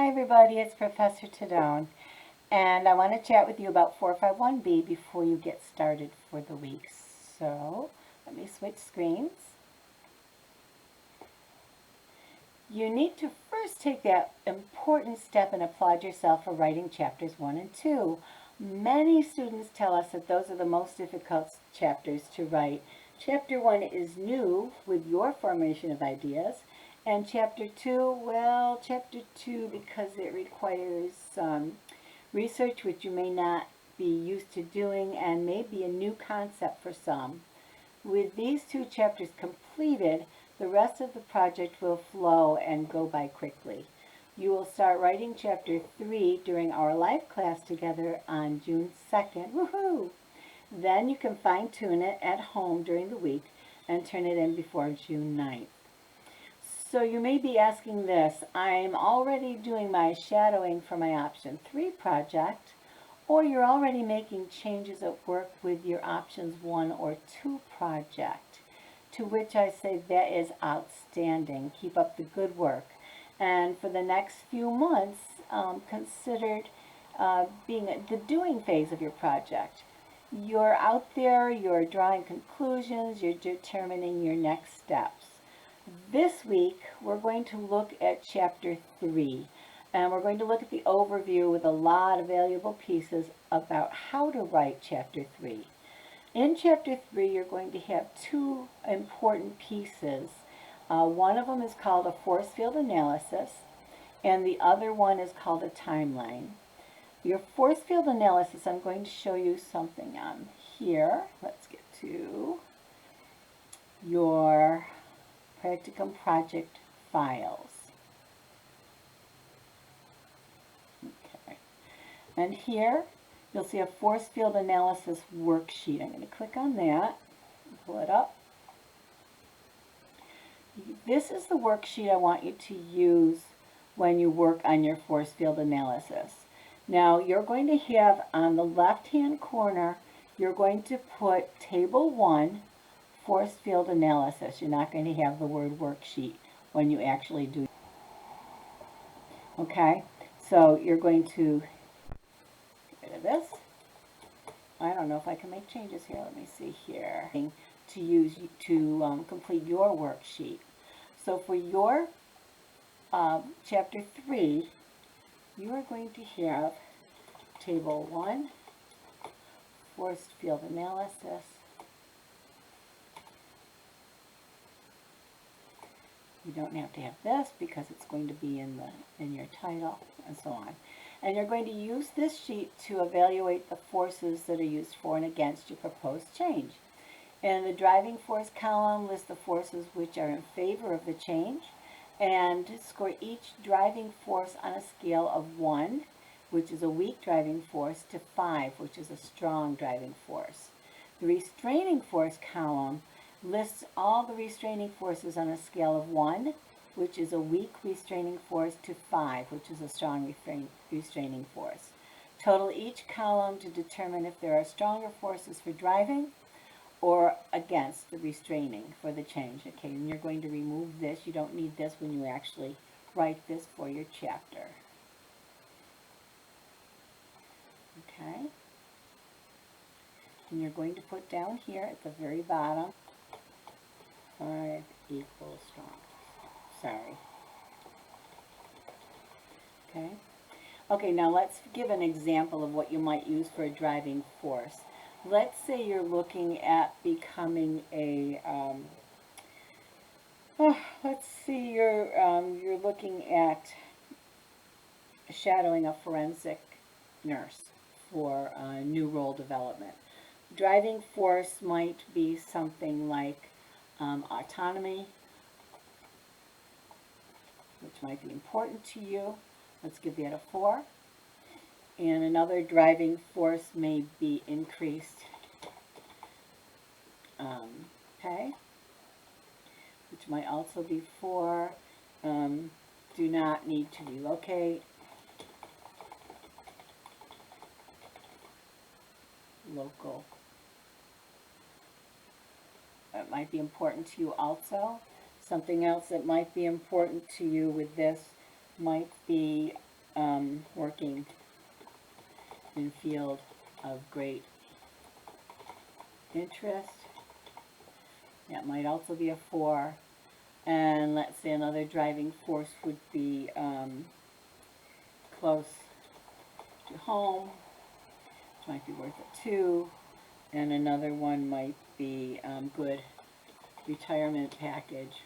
Hi everybody, it's Professor Tedone, and I want to chat with you about 451B before you get started for the week. So, let me switch screens. You need to first take that important step and applaud yourself for writing chapters 1 and 2. Many students tell us that those are the most difficult chapters to write. Chapter 1 is new with your formation of ideas. And chapter 2, well, chapter 2, because it requires research which you may not be used to doing and may be a new concept for some. With these 2 chapters completed, the rest of the project will flow and go by quickly. You will start writing chapter 3 during our live class together on June 2nd. Woohoo! Then you can fine-tune it at home during the week and turn it in before June 9th. So you may be asking this, I'm already doing my shadowing for my option 3 project, or you're already making changes at work with your options 1 or 2 project, to which I say that is outstanding. Keep up the good work. And for the next few months, consider being the doing phase of your project. You're out there, you're drawing conclusions, you're determining your next steps. This week, we're going to look at Chapter 3, and we're going to look at the overview with a lot of valuable pieces about how to write Chapter 3. In Chapter 3, you're going to have 2 important pieces. One of them is called a force field analysis, and the other one is called a timeline. Your force field analysis, I'm going to show you something on here. Let's get to your practicum project files. Okay. And here you'll see a force field analysis worksheet. I'm going to click on that, pull it up. This is the worksheet I want you to use when you work on your force field analysis. Now you're going to have on the left hand corner, you're going to put Table 1 force field analysis. You're not going to have the word worksheet when you actually do. Okay, so you're going to get rid of this. I don't know if I can make changes here. Let me see here. To use to complete your worksheet. So for your chapter 3, you are going to have Table 1 force field analysis. You don't have to have this because it's going to be in your title and so on. And you're going to use this sheet to evaluate the forces that are used for and against your proposed change. And the driving force column lists the forces which are in favor of the change and score each driving force on a scale of 1, which is a weak driving force, to 5, which is a strong driving force. The restraining force column lists all the restraining forces on a scale of 1, which is a weak restraining force, to 5, which is a strong restraining force. Total each column to determine if there are stronger forces for driving or against the restraining for the change. Okay, and you're going to remove this. You don't need this when you actually write this for your chapter. Okay, and you're going to put down here at the very bottom 5 equals strong. Sorry. Okay. Okay, now let's give an example of what you might use for a driving force. Let's say you're looking at becoming a, let's see, you're looking at shadowing a forensic nurse for new role development. Driving force might be something like autonomy, which might be important to you. Let's give that a 4. And another driving force may be increased pay, which might also be 4. Do not need to relocate. Local. It might be important to you also. Something else that might be important to you with this might be working in field of great interest. That might also be a 4. And let's say another driving force would be close to home, which might be worth a 2. And another one might be good retirement package,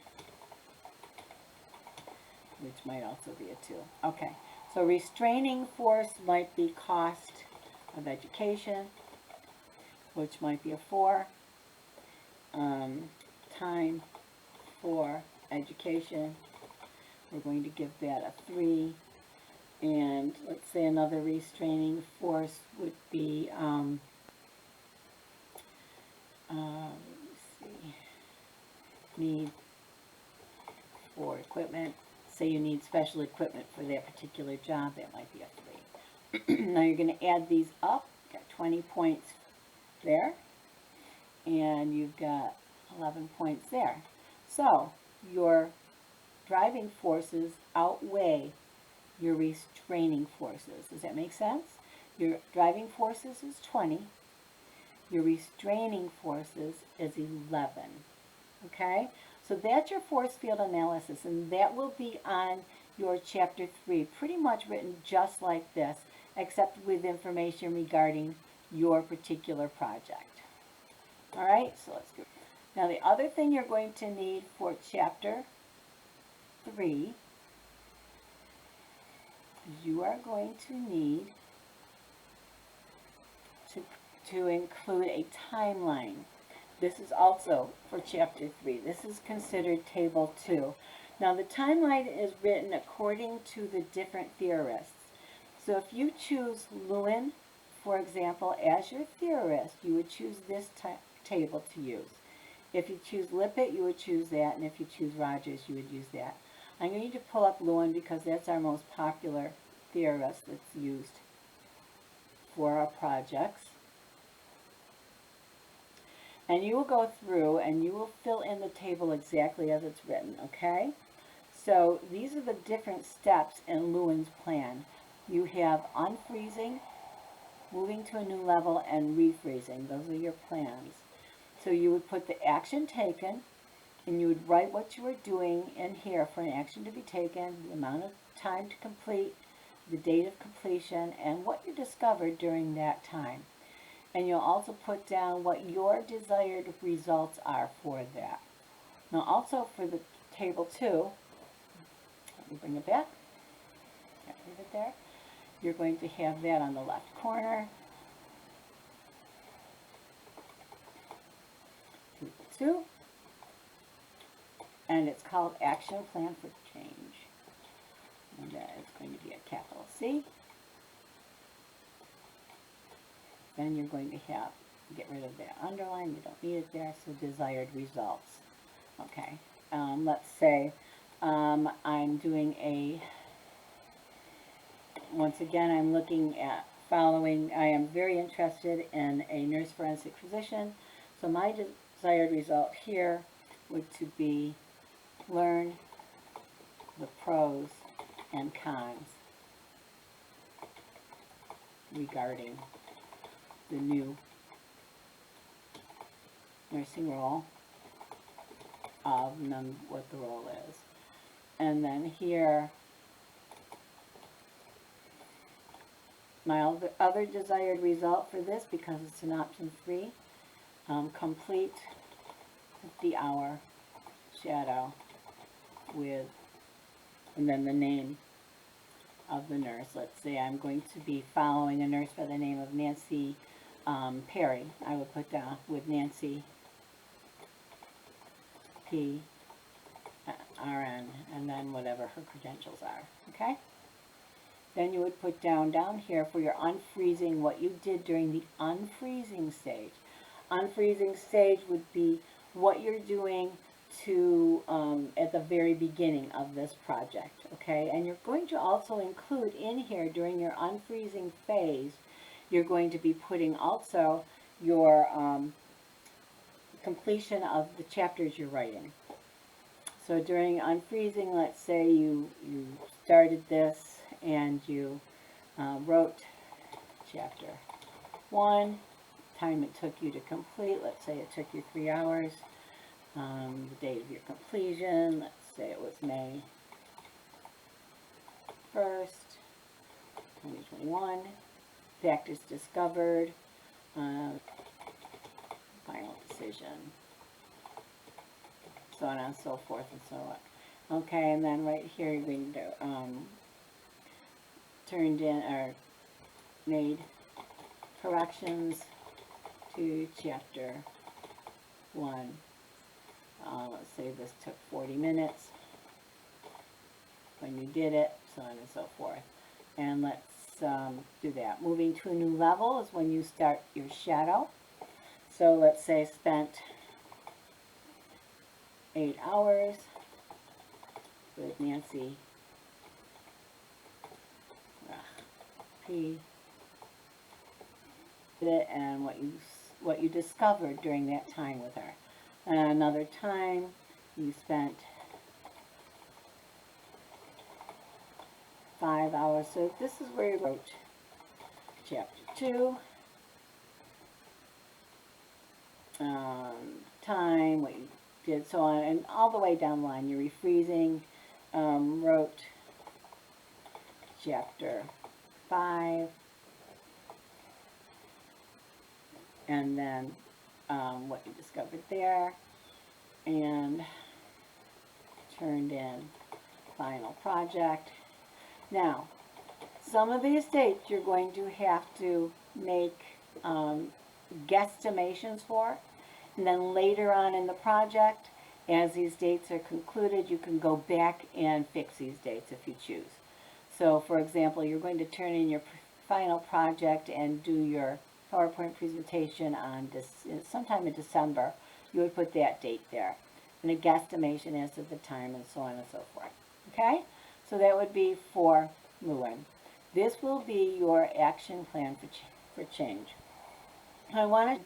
which might also be a 2. Okay, so restraining force might be cost of education, which might be a 4. Time for education, we're going to give that a 3. And let's say another restraining force would be, let's see, need for equipment. Say you need special equipment for that particular job, that might be a 3. Now you're going to add these up. Got 20 points there, and you've got 11 points there. So your driving forces outweigh your restraining forces. Does that make sense? Your driving forces is 20. Your restraining forces is 11. Okay? So that's your force field analysis, and that will be on your chapter 3, pretty much written just like this, except with information regarding your particular project. All right, so let's go. Now the other thing you're going to need for chapter 3 is you are going to need to include a timeline. This is also for chapter 3. This is considered table 2. Now the timeline is written according to the different theorists. So if you choose Lewin, for example, as your theorist, you would choose this table to use. If you choose Lippitt, you would choose that, and if you choose Rogers, you would use that. I'm going to pull up Lewin because that's our most popular theorist that's used for our projects. And you will go through and you will fill in the table exactly as it's written, okay? So these are the different steps in Lewin's plan. You have unfreezing, moving to a new level, and refreezing. Those are your plans. So you would put the action taken, and you would write what you were doing in here for an action to be taken, the amount of time to complete, the date of completion, and what you discovered during that time. And you'll also put down what your desired results are for that. Now also for the table 2, let me bring it back. Can't leave it there. You're going to have that on the left corner. Table 2. And it's called Action Plan for Change. And it's going to be a capital C. Then you're going to get rid of that underline. You don't need it there. So desired results. Okay. Let's say I'm doing once again, I'm looking at following. I am very interested in a nurse forensic physician. So my desired result here would to be learn the pros and cons regarding the new nursing role of what the role is. And then here, my other desired result for this, because it's an option 3, complete the hour shadow with, and then the name of the nurse. Let's say I'm going to be following a nurse by the name of Nancy Perry. I would put down with Nancy P. RN, and then whatever her credentials are, okay? Then you would put down here for your unfreezing what you did during the unfreezing stage. Unfreezing stage would be what you're doing to at the very beginning of this project, okay? And you're going to also include in here during your unfreezing phase, you're going to be putting also your completion of the chapters you're writing. So during unfreezing, let's say you started this and you wrote chapter 1, time it took you to complete, let's say it took you 3 hours, the date of your completion, let's say it was May 1st, 2021, factors discovered, final decision, so on and so forth and so on. Okay, and then right here you're going to turned in or made corrections to chapter 1. Let's say this took 40 minutes when you did it, so on and so forth. And let's do that. Moving to a new level is when you start your shadow. So let's say spent 8 hours with Nancy P. And what you discovered during that time with her. And another time you spent 5 hours. So this is where you wrote chapter 2. Time, what you did, so on, and all the way down the line. You're refreezing, wrote chapter 5, and then what you discovered there, and turned in final project. Now, some of these dates you're going to have to make guesstimations for, and then later on in the project, as these dates are concluded, you can go back and fix these dates if you choose. So, for example, you're going to turn in your final project and do your PowerPoint presentation on sometime in December. You would put that date there, and a guesstimation as to the time, and so on and so forth. Okay? So that would be for Lewin. This will be your action plan for change. I wanted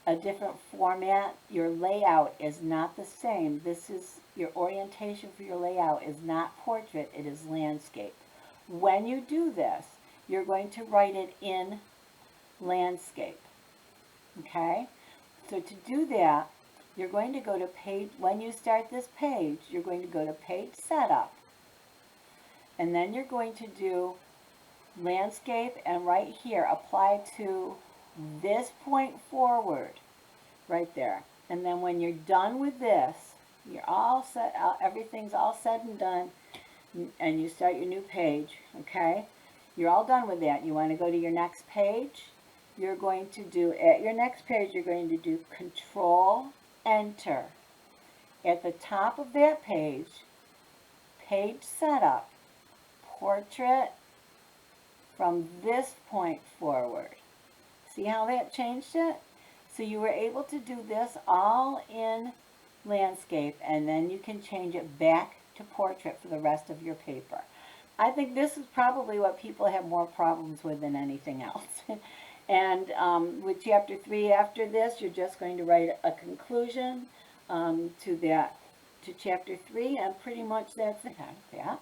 a different format. Your layout is not the same. This is your orientation for your layout is not portrait, it is landscape. When you do this, you're going to write it in landscape. Okay? So to do that, you're going to go to page, when you start this page, you're going to go to page setup. And then you're going to do landscape, and right here, apply to this point forward, right there. And then when you're done with this, you're all set, everything's all said and done, and you start your new page, okay? You're all done with that. You want to go to your next page. You're going to do, at your next page, you're going to do Control, Enter. At the top of that page, page setup, portrait from this point forward. See how that changed it? So you were able to do this all in landscape, and then you can change it back to portrait for the rest of your paper. I think this is probably what people have more problems with than anything else. And with chapter 3 after this, you're just going to write a conclusion to chapter 3, and pretty much that's it. Yeah.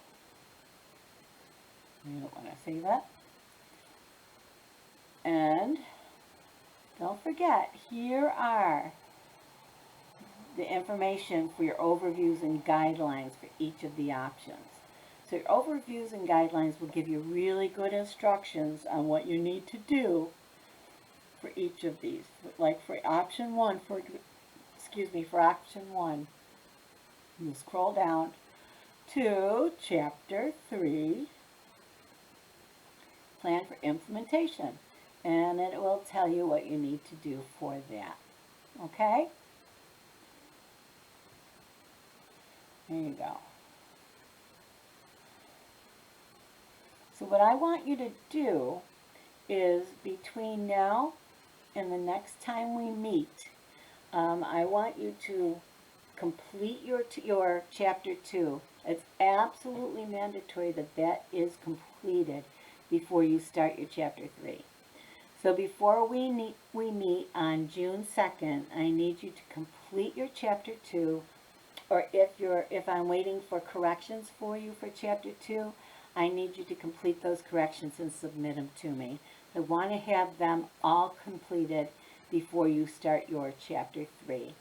You don't want to say that. And don't forget, here are the information for your overviews and guidelines for each of the options. So your overviews and guidelines will give you really good instructions on what you need to do for each of these. Like for option 1, for option 1, you scroll down to chapter 3, plan for implementation, and it will tell you what you need to do for that. Okay? There you go. So what I want you to do is between now and the next time we meet, I want you to complete your chapter 2. It's absolutely mandatory that that is completed before you start your chapter 3. So before we meet on June 2nd, I need you to complete your chapter 2, or if I'm waiting for corrections for you for chapter 2, I need you to complete those corrections and submit them to me. I want to have them all completed before you start your chapter 3.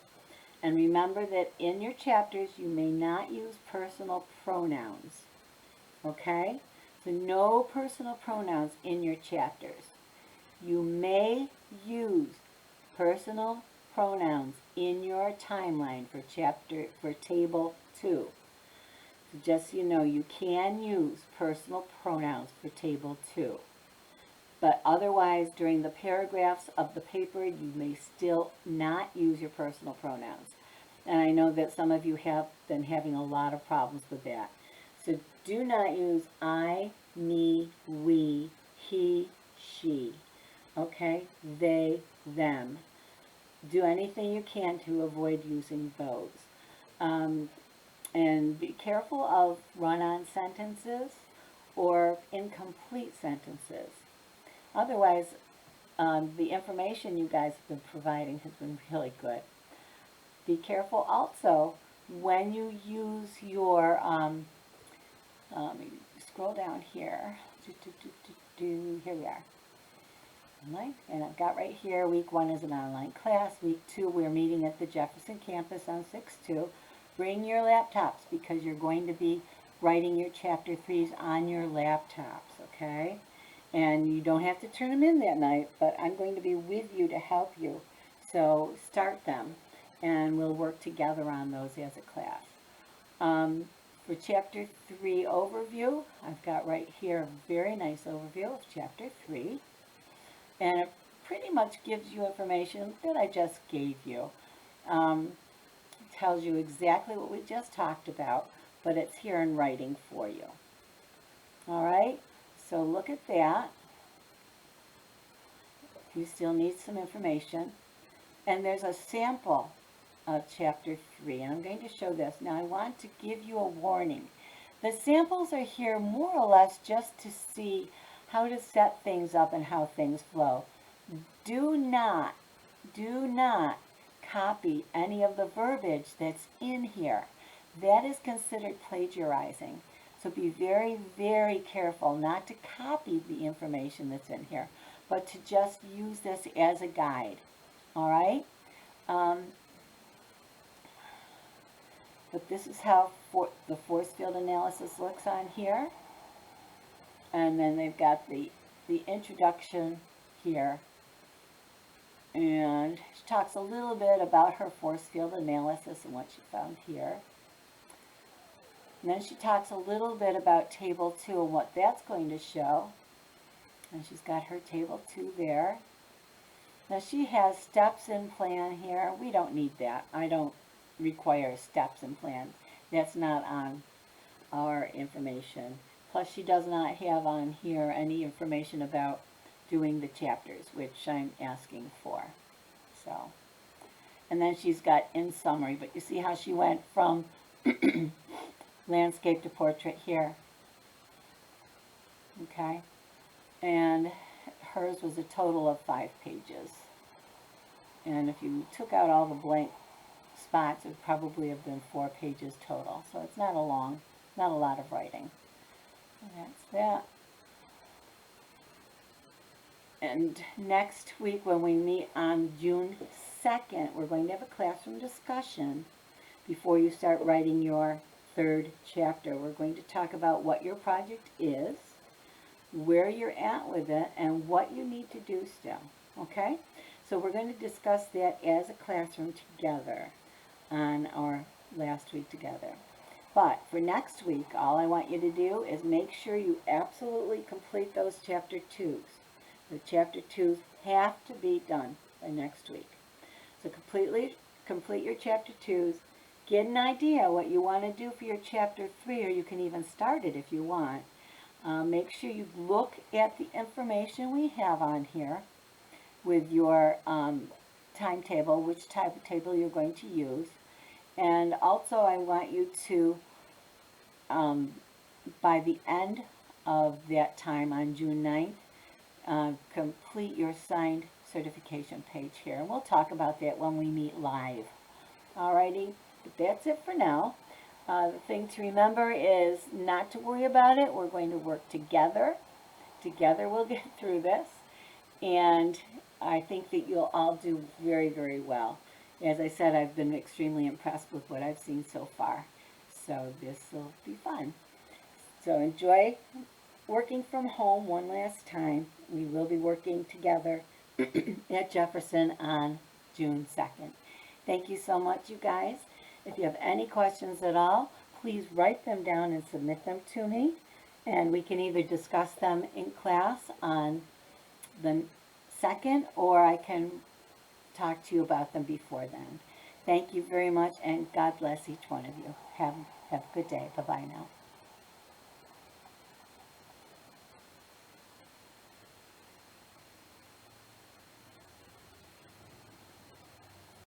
And remember that in your chapters you may not use personal pronouns. Okay? So no personal pronouns in your chapters. You may use personal pronouns in your timeline for table 2. So just so you know, you can use personal pronouns for table 2. But otherwise, during the paragraphs of the paper, you may still not use your personal pronouns. And I know that some of you have been having a lot of problems with that. So do not use I, me, we, he, she. Okay? They, them. Do anything you can to avoid using those. And be careful of run-on sentences or incomplete sentences. Otherwise, the information you guys have been providing has been really good. Be careful also when you use your, scroll down here. Here we are. Online. And I've got right here, week 1 is an online class. Week 2, we're meeting at the Jefferson campus on 6/2. Bring your laptops because you're going to be writing your chapter 3s on your laptops, okay? And you don't have to turn them in that night, but I'm going to be with you to help you. So start them, and we'll work together on those as a class. For chapter 3 overview, I've got right here a very nice overview of chapter 3. And it pretty much gives you information that I just gave you. It tells you exactly what we just talked about, but it's here in writing for you. All right, so look at that. You still need some information. And there's a sample of chapter 3, and I'm going to show this. Now I want to give you a warning. The samples are here more or less just to see how to set things up and how things flow. Do not copy any of the verbiage that's in here. That is considered plagiarizing. So be very, very careful not to copy the information that's in here, but to just use this as a guide. All right? But this is how the force field analysis looks on here. And then they've got the introduction here. And she talks a little bit about her force field analysis and what she found here. And then she talks a little bit about table 2 and what that's going to show. And she's got her table 2 there. Now she has steps and plan here. We don't need that. I don't require steps and plan. That's not on our information. Plus she does not have on here any information about doing the chapters, which I'm asking for. So, and then she's got in summary, but you see how she went from landscape to portrait here. Okay, and hers was a total of 5 pages. And if you took out all the blank spots, it would probably have been 4 pages total. So it's not a lot of writing. And that's that. And next week when we meet on June 2nd, we're going to have a classroom discussion before you start writing your 3rd chapter. We're going to talk about what your project is, where you're at with it, and what you need to do still. Okay? So we're going to discuss that as a classroom together on our last week together. But for next week, all I want you to do is make sure you absolutely complete those chapter 2s. The chapter 2s have to be done by next week. So complete your chapter 2s. Get an idea what you want to do for your chapter 3, or you can even start it if you want. Make sure you look at the information we have on here with your timetable, which timetable you're going to use. And also I want you to, by the end of that time on June 9th, complete your signed certification page here. And we'll talk about that when we meet live. Alrighty, but that's it for now. The thing to remember is not to worry about it. We're going to work together. Together we'll get through this. And I think that you'll all do very, very well. As I said, I've been extremely impressed with what I've seen so far. So this will be fun. So enjoy working from home one last time. We will be working together at Jefferson on June 2nd. Thank you so much, you guys. If you have any questions at all, please write them down and submit them to me. And we can either discuss them in class on the 2nd, or I can talk to you about them before then. Thank you very much, and God bless each one of you. Have a good day. Bye-bye now.